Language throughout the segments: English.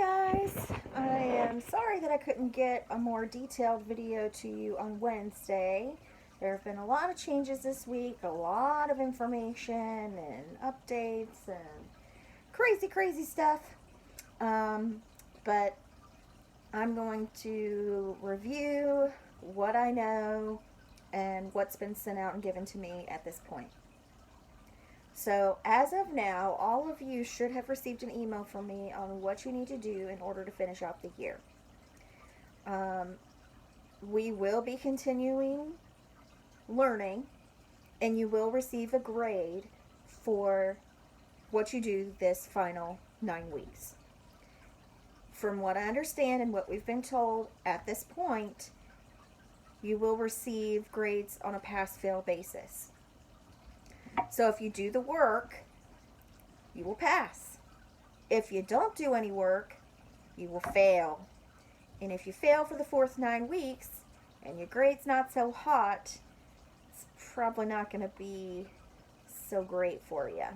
Guys, I am sorry that I couldn't get a more detailed video to you on Wednesday. There have been a lot of changes this week, a lot of information and updates and crazy stuff. But I'm going to review what I know and what's been sent out and given to me at this point. So, as of now, all of you should have received an email from me on what you need to do in order to finish out the year. Um, we will be continuing learning, and you will receive a grade for what you do this final 9 weeks. From what I understand and what we've been told at this point, you will receive grades on a pass-fail basis. So if you do the work, you will pass. If you don't do any work, you will fail. And if you fail for the fourth 9 weeks and your grade's not so hot, it's probably not going to be so great for you.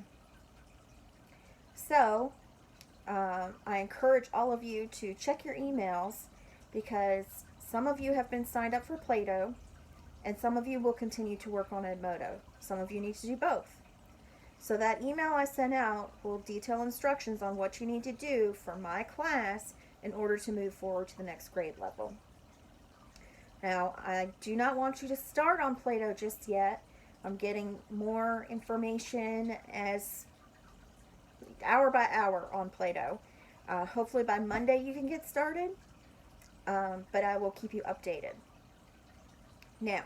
So, I encourage all of you to check your emails because some of you have been signed up for Play-Doh and some of you will continue to work on Edmodo. Some of you need to do both. So that email I sent out will detail instructions on what you need to do for my class in order to move forward to the next grade level. Now, I do not want you to start on Play-Doh just yet. I'm getting more information as hour by hour on Play-Doh. Hopefully by Monday you can get started, but I will keep you updated. Now,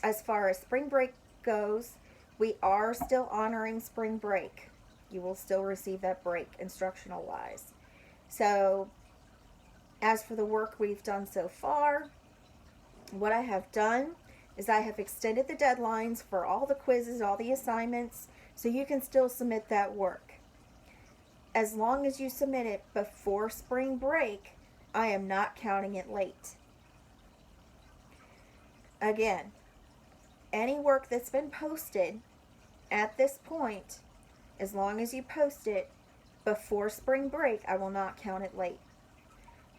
as far as spring break goes, we are still honoring spring break. You will still receive that break instructional wise. So, as for the work we've done so far, what I have done is I have extended the deadlines for all the quizzes, all the assignments, so you can still submit that work. As long as you submit it before spring break, I am not counting it late. Again, any work that's been posted at this point, as long as you post it before spring break, I will not count it late.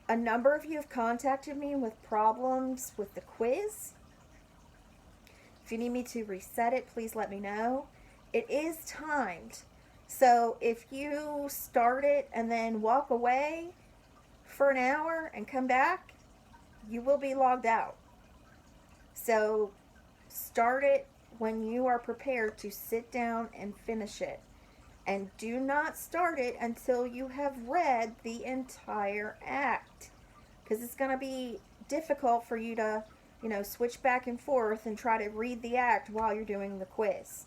A number of you have contacted me with problems with the quiz. If you need me to reset it, please let me know. It is timed. So if you start it and then walk away for an hour and come back, you will be logged out. So start it when you are prepared to sit down and finish it. And do not start it until you have read the entire act. Because it's going to be difficult for you to, switch back and forth and try to read the act while you're doing the quiz.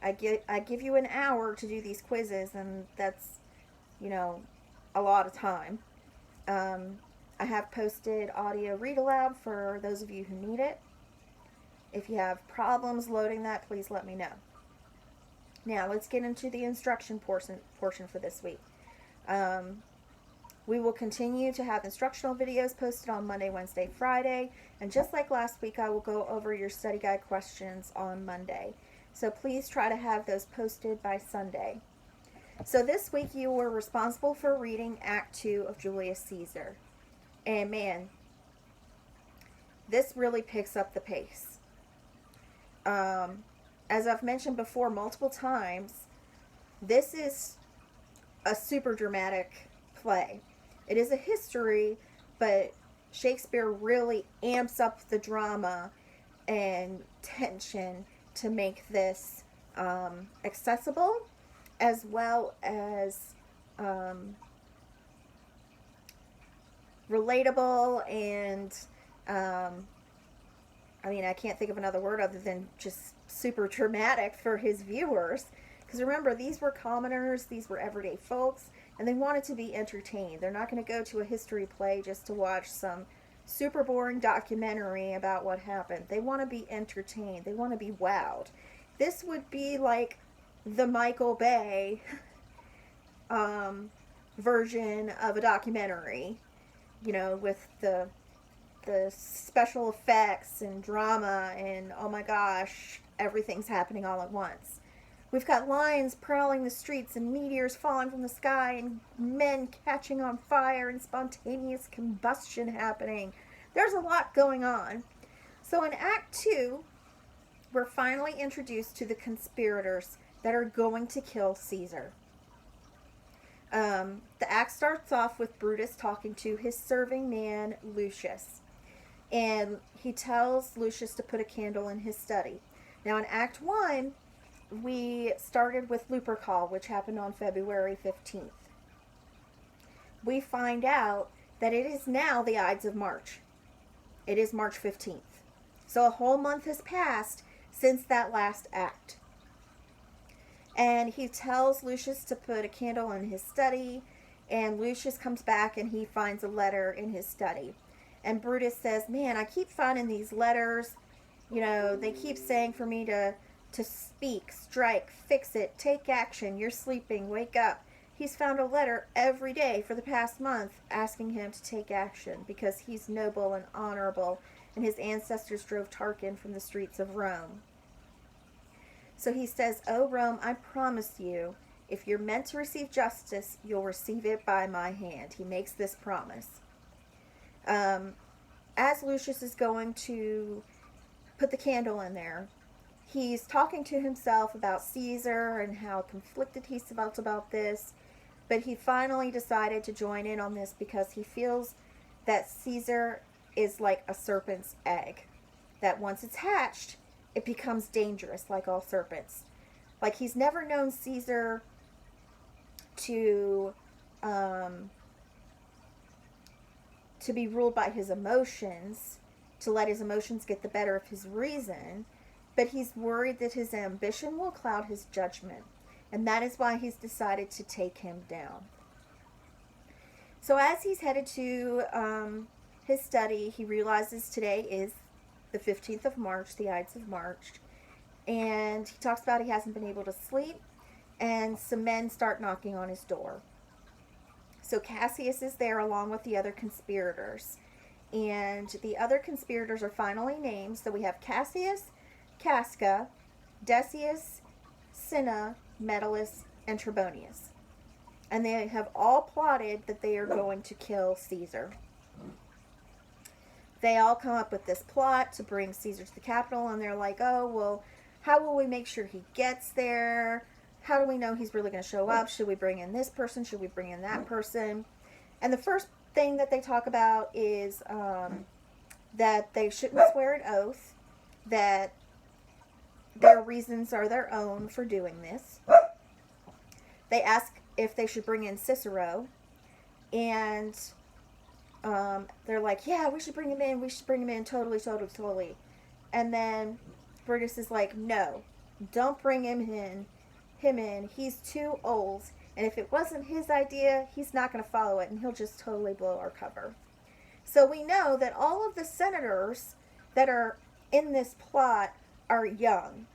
I give you an hour to do these quizzes, and that's, a lot of time. I have posted audio read aloud for those of you who need it. If you have problems loading that, please let me know. Now, let's get into the instruction portion for this week. We will continue to have instructional videos posted on Monday, Wednesday, Friday, and just like last week, I will go over your study guide questions on Monday. So please try to have those posted by Sunday. So this week, you were responsible for reading Act 2 of Julius Caesar. And man, this really picks up the pace. As I've mentioned before multiple times, this is a super dramatic play. It is a history, but Shakespeare really amps up the drama and tension to make this accessible, as well as relatable and I can't think of another word other than just super dramatic for his viewers. Because remember, these were commoners, these were everyday folks, and they wanted to be entertained. They're not going to go to a history play just to watch some super boring documentary about what happened. They want to be entertained. They want to be wowed. This would be like the Michael Bay version of a documentary, with the special effects and drama and oh my gosh, everything's happening all at once. We've got lions prowling the streets and meteors falling from the sky and men catching on fire and spontaneous combustion happening. There's a lot going on. So in Act 2, we're finally introduced to the conspirators that are going to kill Caesar. The act starts off with Brutus talking to his serving man, Lucius. And he tells Lucius to put a candle in his study. Now in Act 1, we started with Lupercal, which happened on February 15th. We find out that it is now the Ides of March. It is March 15th. So a whole month has passed since that last act. And he tells Lucius to put a candle in his study, and Lucius comes back and he finds a letter in his study. And Brutus says, man, I keep finding these letters. You know, they keep saying for me to speak, strike, fix it, take action, you're sleeping, wake up. He's found a letter every day for the past month asking him to take action because he's noble and honorable, and his ancestors drove Tarquin from the streets of Rome. So he says, "O Rome, I promise you, if you're meant to receive justice, you'll receive it by my hand." He makes this promise. As Lucius is going to put the candle in there, he's talking to himself about Caesar and how conflicted he felt about this, but he finally decided to join in on this because he feels that Caesar is like a serpent's egg, that once it's hatched, it becomes dangerous like all serpents. Like he's never known Caesar to be ruled by his emotions, to let his emotions get the better of his reason, but he's worried that his ambition will cloud his judgment, and that is why he's decided to take him down. So as he's headed to his study, he realizes today is the 15th of March, the Ides of March, and he talks about he hasn't been able to sleep, and some men start knocking on his door. So Cassius is there along with the other conspirators, and the other conspirators are finally named. So we have Cassius, Casca, Decius, Cinna, Metellus, and Trebonius. And they have all plotted that they are going to kill Caesar. They all come up with this plot to bring Caesar to the capital, and they're like, oh, well, how will we make sure he gets there? How do we know he's really going to show up? Should we bring in this person? Should we bring in that person? And the first thing that they talk about is that they shouldn't swear an oath, that their reasons are their own for doing this. They ask if they should bring in Cicero, and they're like, yeah, we should bring him in, totally. And then Brutus is like, no, don't bring him in, he's too old, and if it wasn't his idea, he's not going to follow it, and he'll just totally blow our cover. So we know that all of the senators that are in this plot are young.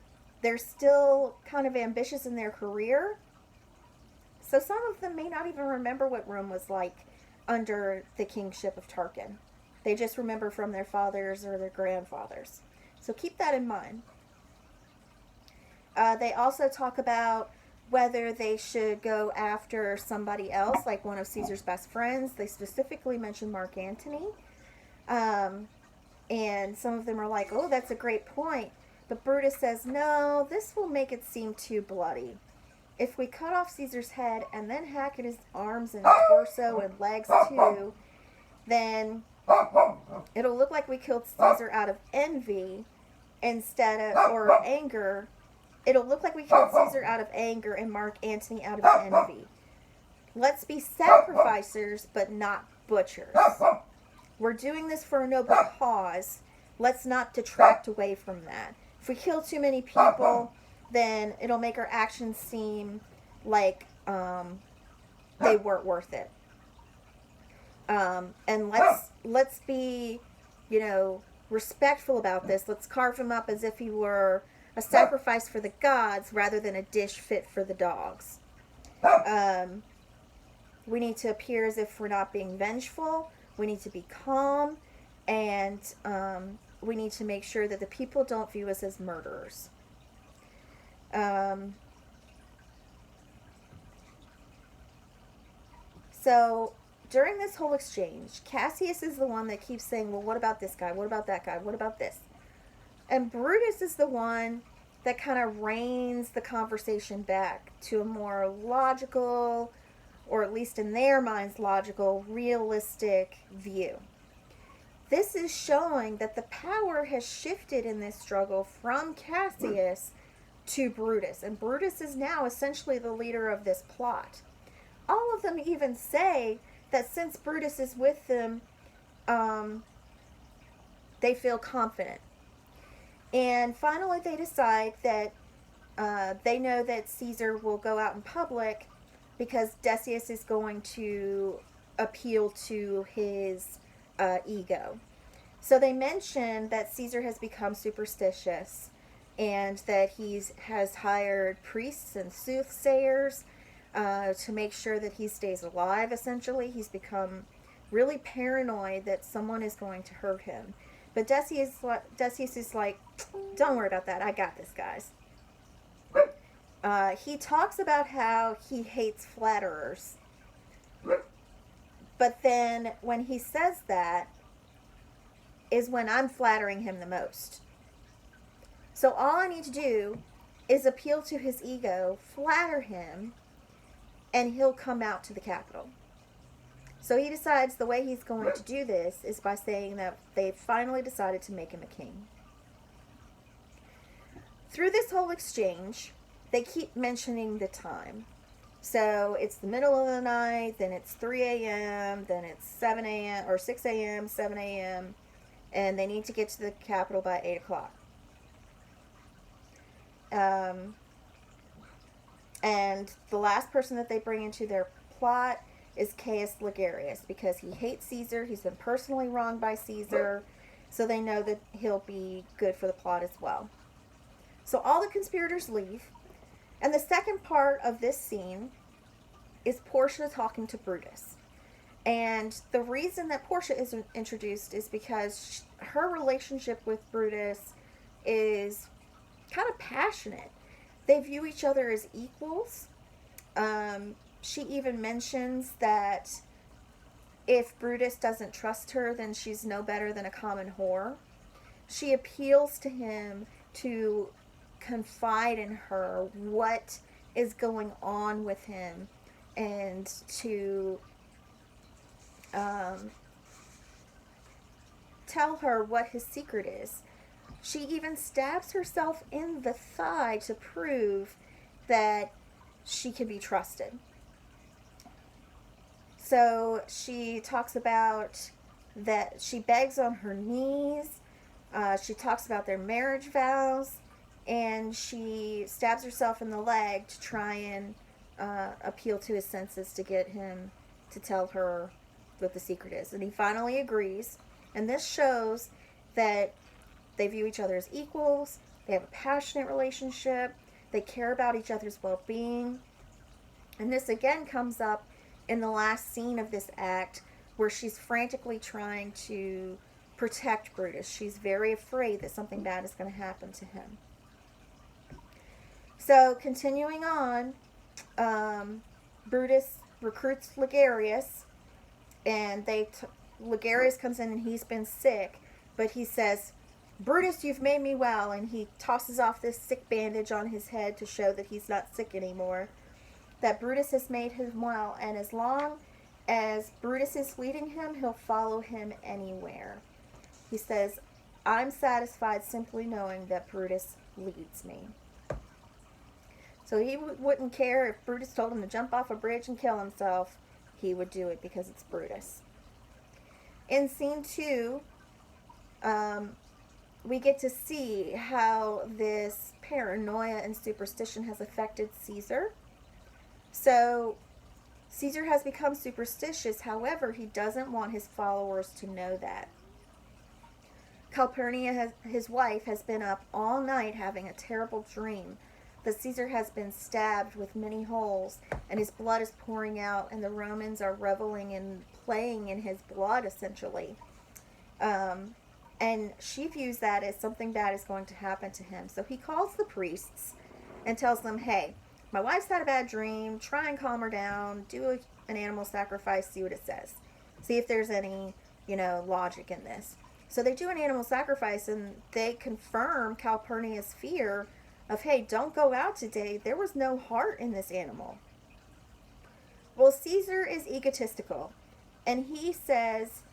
They're still kind of ambitious in their career, so some of them may not even remember what Rome was like under the kingship of Tarquin. They just remember from their fathers or their grandfathers. So keep that in mind. They also talk about whether they should go after somebody else, like one of Caesar's best friends. They specifically mention Mark Antony. And some of them are like, oh, that's a great point. But Brutus says, no, this will make it seem too bloody. If we cut off Caesar's head and then hack at his arms and torso and legs too, then it'll look like we killed Caesar out of envy or anger. It'll look like we killed Caesar out of anger and Mark Antony out of envy. Let's be sacrificers, but not butchers. We're doing this for a noble cause. Let's not detract away from that. If we kill too many people, then it'll make our actions seem like they weren't worth it. And let's be, respectful about this. Let's carve him up as if he were a sacrifice for the gods rather than a dish fit for the dogs. We need to appear as if we're not being vengeful. We need to be calm, and we need to make sure that the people don't view us as murderers. So during this whole exchange, Cassius is the one that keeps saying, well, what about this guy? What about that guy? What about this? And Brutus is the one that kind of reins the conversation back to a more logical, or at least in their minds, logical, realistic view. This is showing that the power has shifted in this struggle from Cassius to Brutus. And Brutus is now essentially the leader of this plot. All of them even say that since Brutus is with them, they feel confident. And finally, they decide that they know that Caesar will go out in public because Decius is going to appeal to his ego. So they mention that Caesar has become superstitious and that he has hired priests and soothsayers to make sure that he stays alive, essentially. He's become really paranoid that someone is going to hurt him. But Decius is like, don't worry about that. I got this, guys. He talks about how he hates flatterers. But then when he says that is when I'm flattering him the most. So all I need to do is appeal to his ego, flatter him, and he'll come out to the Capitol. So he decides the way he's going to do this is by saying that they've finally decided to make him a king. Through this whole exchange, they keep mentioning the time. So it's the middle of the night, then it's 3 a.m., then it's 7 a.m., or 6 a.m., 7 a.m., and they need to get to the Capitol by 8 o'clock. And the last person that they bring into their plot is Caius Ligarius, because he hates Caesar. He's been personally wronged by Caesar, so they know that he'll be good for the plot as well. So all the conspirators leave, and the second part of this scene is Portia talking to Brutus. And the reason that Portia is introduced is because her relationship with Brutus is kind of passionate. They view each other as equals. She even mentions that if Brutus doesn't trust her, then she's no better than a common whore. She appeals to him to confide in her what is going on with him and to tell her what his secret is. She even stabs herself in the thigh to prove that she can be trusted. So she talks about that she begs on her knees. She talks about their marriage vows. And she stabs herself in the leg to try and appeal to his senses to get him to tell her what the secret is. And he finally agrees. And this shows that they view each other as equals. They have a passionate relationship. They care about each other's well-being. And this again comes up in the last scene of this act where she's frantically trying to protect Brutus. She's very afraid that something bad is going to happen to him. So, continuing on, Brutus recruits Ligarius, and Ligarius comes in and he's been sick, but he says, Brutus, you've made me well, and he tosses off this sick bandage on his head to show that he's not sick anymore, that Brutus has made him well, and as long as Brutus is leading him, he'll follow him anywhere. He says, I'm satisfied simply knowing that Brutus leads me. So he wouldn't care if Brutus told him to jump off a bridge and kill himself. He would do it because it's Brutus. In scene 2, we get to see how this paranoia and superstition has affected Caesar. So Caesar has become superstitious. However, he doesn't want his followers to know that. Calpurnia, his wife, has been up all night having a terrible dream that Caesar has been stabbed with many holes, and his blood is pouring out, and the Romans are reveling and playing in his blood, essentially. And she views that as something bad is going to happen to him. So he calls the priests and tells them, hey, my wife's had a bad dream. Try and calm her down. Do an animal sacrifice. See what it says. See if there's any, logic in this. So they do an animal sacrifice, and they confirm Calpurnia's fear of, hey, don't go out today. There was no heart in this animal. Well, Caesar is egotistical, and he says,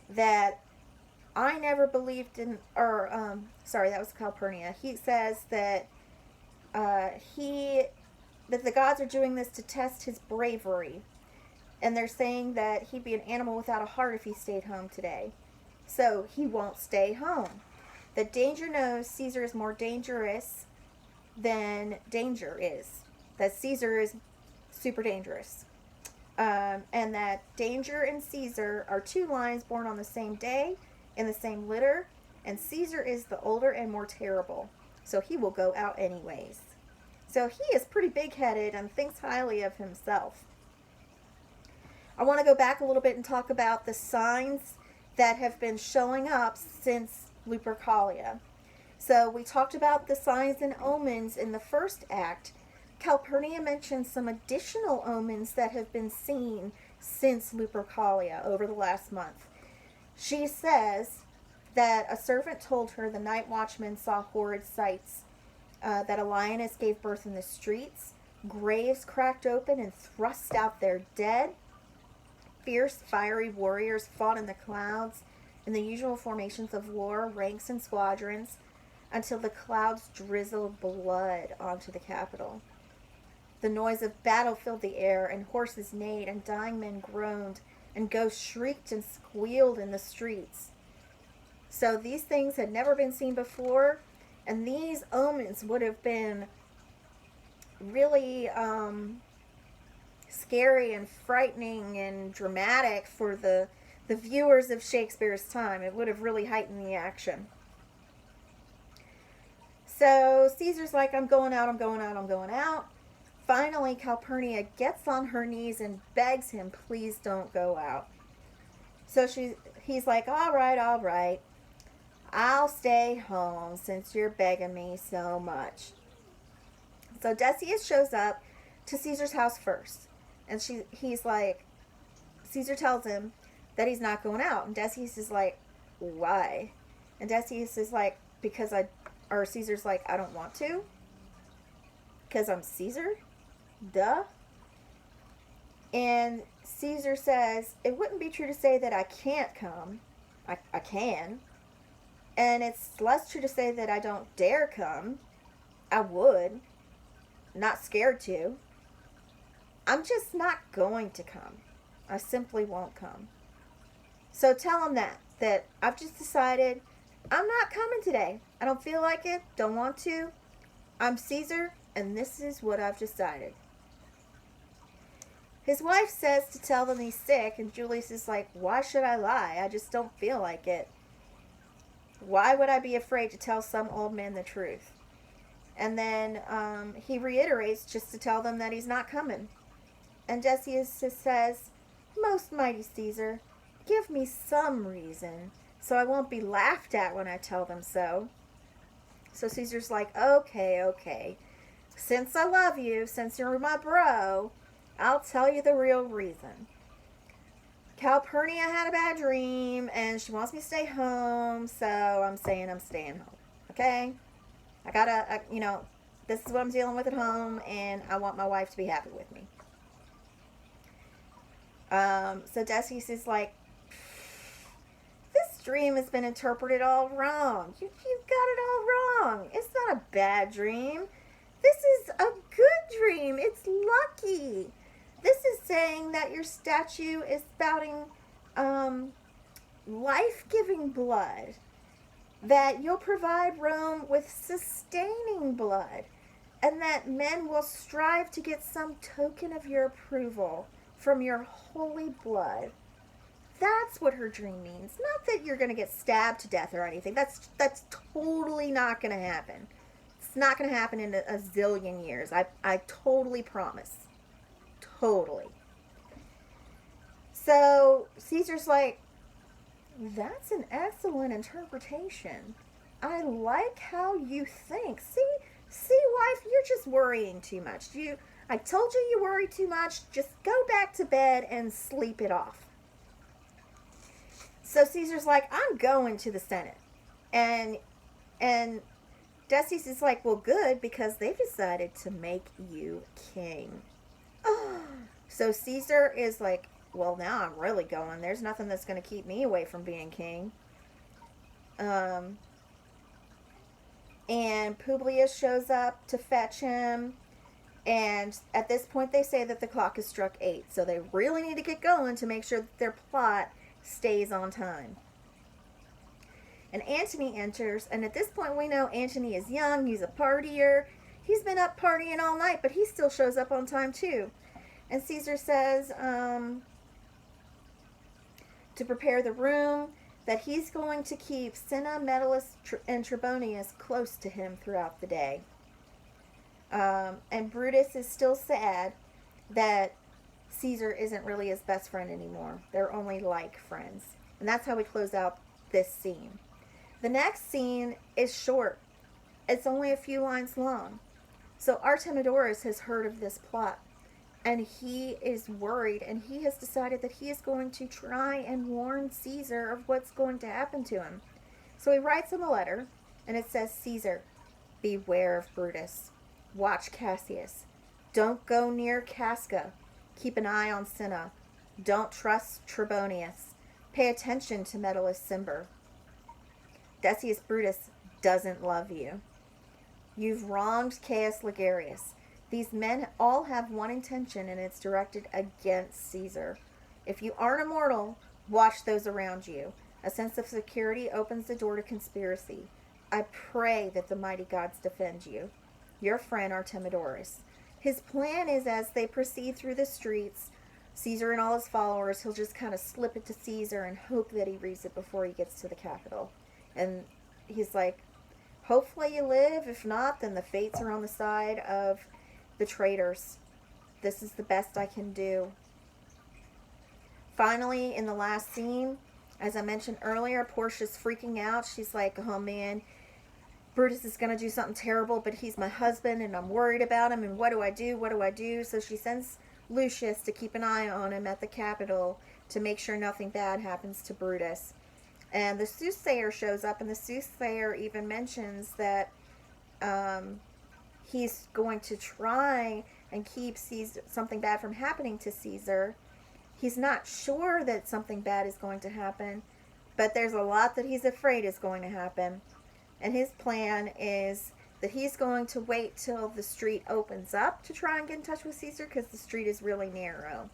that I never believed in, that was Calpurnia. He says that that the gods are doing this to test his bravery, and they're saying that he'd be an animal without a heart if he stayed home today. So he won't stay home. That Danger knows Caesar is more dangerous than Danger is. That Caesar is super dangerous. And that Danger and Caesar are two lions born on the same day in the same litter, and Caesar is the older and more terrible, so he will go out anyways. So he is pretty big-headed and thinks highly of himself. I want to go back a little bit and talk about the signs that have been showing up since Lupercalia. So we talked about the signs and omens in the first act. Calpurnia mentions some additional omens that have been seen since Lupercalia over the last month. She says that a servant told her the night watchman saw horrid sights, that a lioness gave birth in the streets, graves cracked open and thrust out their dead, fierce fiery warriors fought in the clouds in the usual formations of war, ranks and squadrons, until the clouds drizzled blood onto the capital. The noise of battle filled the air, and horses neighed, and dying men groaned, and ghosts shrieked and squealed in the streets. So these things had never been seen before, and these omens would have been really scary and frightening and dramatic for the viewers of Shakespeare's time. It would have really heightened the action. So Caesar's like, I'm going out, I'm going out, I'm going out. Finally, Calpurnia gets on her knees and begs him, please don't go out. So he's like, all right, I'll stay home since you're begging me so much. So Decius shows up to Caesar's house first. And he's like, Caesar tells him that he's not going out. And Decius is like, why? And Decius is like, Caesar's like, I don't want to. Because I'm Caesar? Duh. And Caesar says, it wouldn't be true to say that I can't come. I can. And it's less true to say that I don't dare come. I would. Not scared to. I'm just not going to come. I simply won't come. So tell him that I've just decided I'm not coming today. I don't feel like it. Don't want to. I'm Caesar, and this is what I've decided. His wife says to tell them he's sick, and Julius is like, why should I lie? I just don't feel like it. Why would I be afraid to tell some old man the truth? And then he reiterates just to tell them that he's not coming. And Decius says, most mighty Caesar, give me some reason so I won't be laughed at when I tell them so. So Caesar's like, okay. Since I love you, since you're my bro, I'll tell you the real reason. Calpurnia had a bad dream, and she wants me to stay home, so I'm saying I'm staying home. Okay? This is what I'm dealing with at home, and I want my wife to be happy with me. So Decius is like, this dream has been interpreted all wrong. You got it all wrong. It's not a bad dream. This is a good dream. It's lucky. This is saying that your statue is spouting life-giving blood. That you'll provide Rome with sustaining blood. And that men will strive to get some token of your approval from your holy blood. That's what her dream means. Not that you're going to get stabbed to death or anything. That's totally not going to happen. It's not going to happen in a zillion years. I totally promise. Totally. So Caesar's like, that's an excellent interpretation. I like how you think. See, See, wife, you're just worrying too much. I told you worry too much. Just go back to bed and sleep it off. So Caesar's like, I'm going to the Senate. And Decius is like, well, good, because they've decided to make you king. So Caesar is like, well, now I'm really going. There's nothing that's going to keep me away from being king. And Publius shows up to fetch him. And at this point, they say that the clock has struck 8. So they really need to get going to make sure that their plot stays on time. And Antony enters. And at this point, we know Antony is young. He's a partier. He's been up partying all night, but he still shows up on time, too. And Caesar says to prepare the room that he's going to keep Cinna, Metellus, and Trebonius close to him throughout the day. And Brutus is still sad that Caesar isn't really his best friend anymore. They're only like friends. And that's how we close out this scene. The next scene is short. It's only a few lines long. So Artemidorus has heard of this plot. And he is worried, and he has decided that he is going to try and warn Caesar of what's going to happen to him. So he writes him a letter, and it says, Caesar, beware of Brutus. Watch Cassius. Don't go near Casca. Keep an eye on Cinna. Don't trust Trebonius. Pay attention to Metellus Cimber. Decius Brutus doesn't love you. You've wronged Caius Ligarius. These men all have one intention, and it's directed against Caesar. If you aren't immortal, watch those around you. A sense of security opens the door to conspiracy. I pray that the mighty gods defend you. Your friend Artemidorus. His plan is, as they proceed through the streets, Caesar and all his followers, he'll just kind of slip it to Caesar and hope that he reads it before he gets to the capital. And he's like, hopefully you live. If not, then the fates are on the side of the traitors. This is the best I can do. Finally, in the last scene, as I mentioned earlier, Portia's freaking out. She's like, oh man, Brutus is going to do something terrible, but he's my husband and I'm worried about him, and what do I do? What do I do? So she sends Lucius to keep an eye on him at the Capitol to make sure nothing bad happens to Brutus. And the soothsayer shows up, and the soothsayer even mentions that he's going to try and keep Caesar, something bad from happening to Caesar. He's not sure that something bad is going to happen, but there's a lot that he's afraid is going to happen. And his plan is that he's going to wait till the street opens up to try and get in touch with Caesar, because the street is really narrow.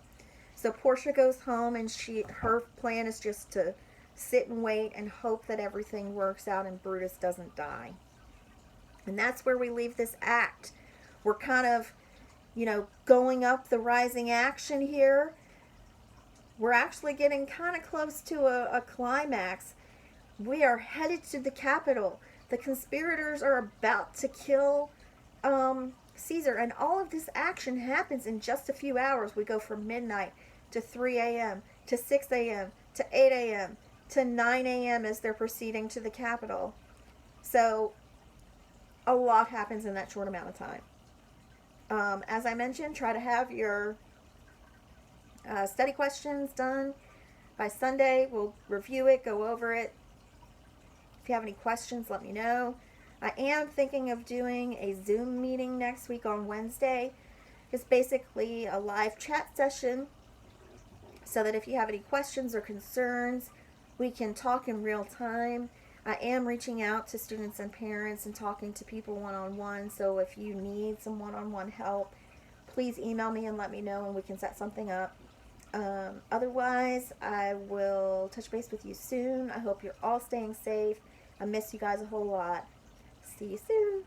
So Portia goes home, and her plan is just to sit and wait and hope that everything works out and Brutus doesn't die. And that's where we leave this act. We're kind of, going up the rising action here. We're actually getting kind of close to a climax. We are headed to the Capitol. The conspirators are about to kill Caesar. And all of this action happens in just a few hours. We go from midnight to 3 a.m. to 6 a.m. to 8 a.m. to 9 a.m. as they're proceeding to the Capitol. So a lot happens in that short amount of time. As I mentioned, try to have your study questions done by Sunday. We'll review it, go over it. If you have any questions, let me know. I am thinking of doing a Zoom meeting next week on Wednesday. It's basically a live chat session so that if you have any questions or concerns, we can talk in real time. I am reaching out to students and parents and talking to people one-on-one, so if you need some one-on-one help, please email me and let me know and we can set something up. Otherwise, I will touch base with you soon. I hope you're all staying safe. I miss you guys a whole lot. See you soon.